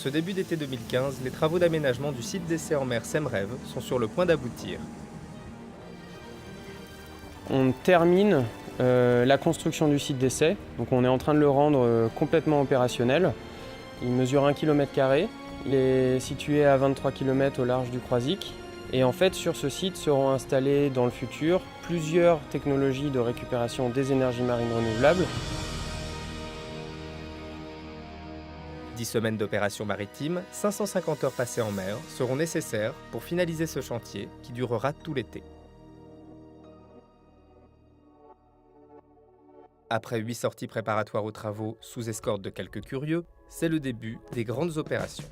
ce début d'été 2015, les travaux d'aménagement du site d'essai en mer Semreve sont sur le point d'aboutir. On termine la construction du site d'essai, donc on est en train de le rendre complètement opérationnel. Il mesure 1 km², il est situé à 23 km au large du Croisic. Et en fait, sur ce site seront installées dans le futur plusieurs technologies de récupération des énergies marines renouvelables. 10 semaines d'opération maritime, 550 heures passées en mer seront nécessaires pour finaliser ce chantier qui durera tout l'été. Après 8 sorties préparatoires aux travaux sous escorte de quelques curieux, c'est le début des grandes opérations.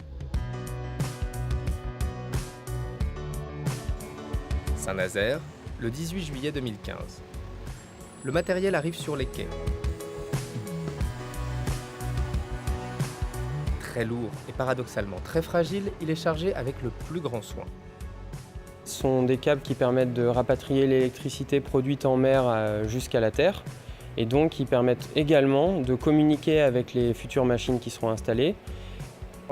Saint-Nazaire, le 18 juillet 2015. Le matériel arrive sur les quais. Très lourd et paradoxalement très fragile, il est chargé avec le plus grand soin. Ce sont des câbles qui permettent de rapatrier l'électricité produite en mer jusqu'à la Terre. Et donc qui permettent également de communiquer avec les futures machines qui seront installées.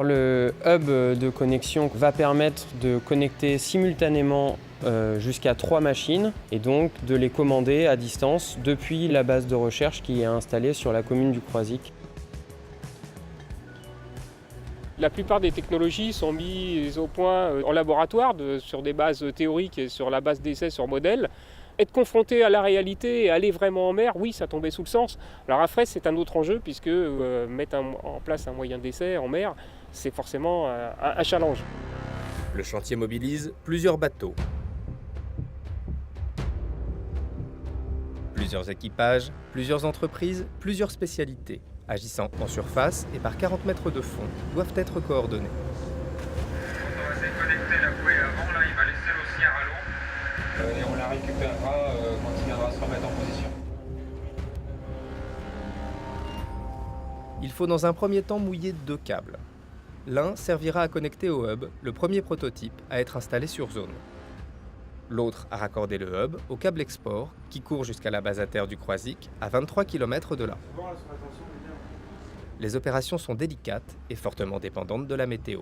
Le hub de connexion va permettre de connecter simultanément jusqu'à 3 machines et donc de les commander à distance depuis la base de recherche qui est installée sur la commune du Croisic. La plupart des technologies sont mises au point en laboratoire sur des bases théoriques et sur la base d'essais sur modèle. Être confronté à la réalité et aller vraiment en mer, oui, ça tombait sous le sens. Alors après, c'est un autre enjeu puisque mettre en place un moyen d'essai en mer, c'est forcément un challenge. Le chantier mobilise plusieurs bateaux, plusieurs équipages, plusieurs entreprises, plusieurs spécialités, agissant en surface et par 40 mètres de fond, doivent être coordonnés. On va déconnecter la bouée avant, là, il va laisser l'océan à l'eau. Et on la récupérera quand il viendra se remettre en position. Il faut dans un premier temps mouiller 2 câbles. L'un servira à connecter au hub le premier prototype à être installé sur zone. L'autre à raccorder le hub au câble export qui court jusqu'à la base à terre du Croisic à 23 km de là. Les opérations sont délicates et fortement dépendantes de la météo.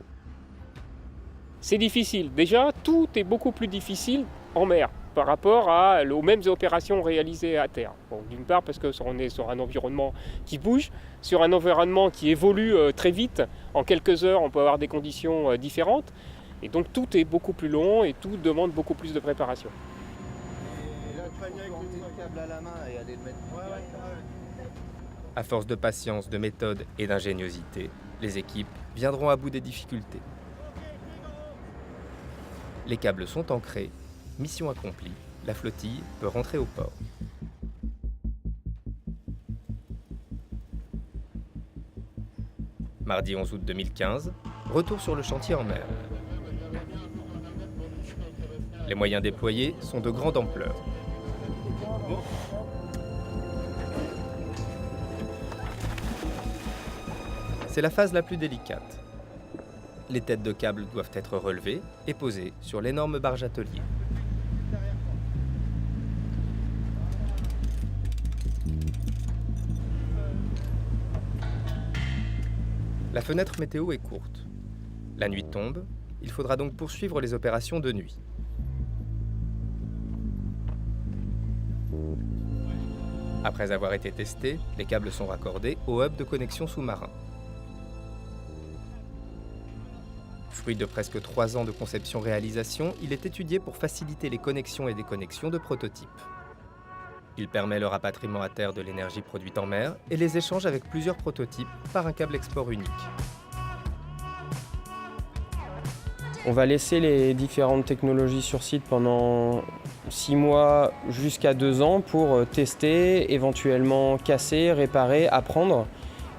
C'est difficile. Déjà, tout est beaucoup plus difficile en mer par rapport aux mêmes opérations réalisées à terre. Bon, d'une part parce qu'on est sur un environnement qui bouge, sur un environnement qui évolue très vite. En quelques heures, on peut avoir des conditions différentes. Et donc tout est beaucoup plus long et tout demande beaucoup plus de préparation. À force de patience, de méthode et d'ingéniosité, les équipes viendront à bout des difficultés. Les câbles sont ancrés, mission accomplie, la flottille peut rentrer au port. Mardi 11 août 2015, retour sur le chantier en mer. Les moyens déployés sont de grande ampleur. C'est la phase la plus délicate. Les têtes de câbles doivent être relevées et posées sur l'énorme barge atelier. La fenêtre météo est courte. La nuit tombe, il faudra donc poursuivre les opérations de nuit. Après avoir été testés, les câbles sont raccordés au hub de connexion sous-marin. Fruit de presque 3 ans de conception-réalisation, il est étudié pour faciliter les connexions et déconnexions de prototypes. Il permet le rapatriement à terre de l'énergie produite en mer et les échanges avec plusieurs prototypes par un câble export unique. On va laisser les différentes technologies sur site pendant 6 mois jusqu'à 2 ans pour tester, éventuellement casser, réparer, apprendre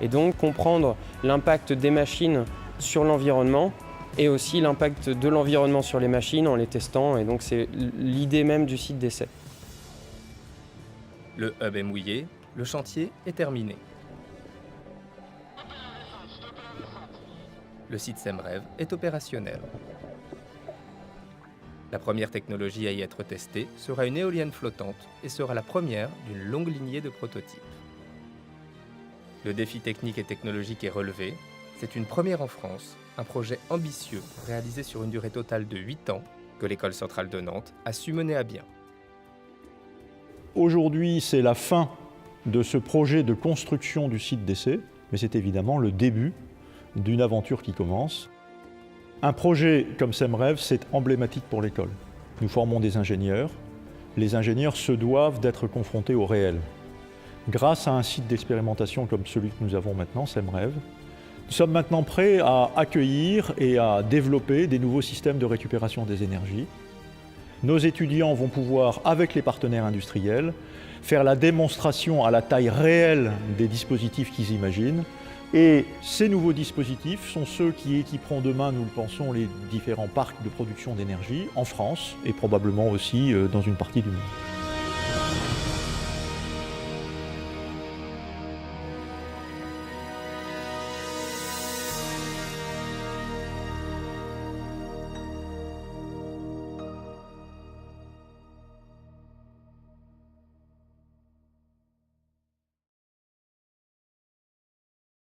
et donc comprendre l'impact des machines sur l'environnement et aussi l'impact de l'environnement sur les machines en les testant. Et donc c'est l'idée même du site d'essai. Le hub est mouillé, le chantier est terminé. Le site Semreve est opérationnel. La première technologie à y être testée sera une éolienne flottante et sera la première d'une longue lignée de prototypes. Le défi technique et technologique est relevé. C'est une première en France un projet ambitieux réalisé sur une durée totale de 8 ans que l'École centrale de Nantes a su mener à bien. Aujourd'hui, c'est la fin de ce projet de construction du site d'essai, mais c'est évidemment le début d'une aventure qui commence. Un projet comme SEMREV, c'est emblématique pour l'école. Nous formons des ingénieurs. Les ingénieurs se doivent d'être confrontés au réel. Grâce à un site d'expérimentation comme celui que nous avons maintenant, SEMREV, nous sommes maintenant prêts à accueillir et à développer des nouveaux systèmes de récupération des énergies. Nos étudiants vont pouvoir, avec les partenaires industriels, faire la démonstration à la taille réelle des dispositifs qu'ils imaginent. Et ces nouveaux dispositifs sont ceux qui équiperont demain, nous le pensons, les différents parcs de production d'énergie en France et probablement aussi dans une partie du monde.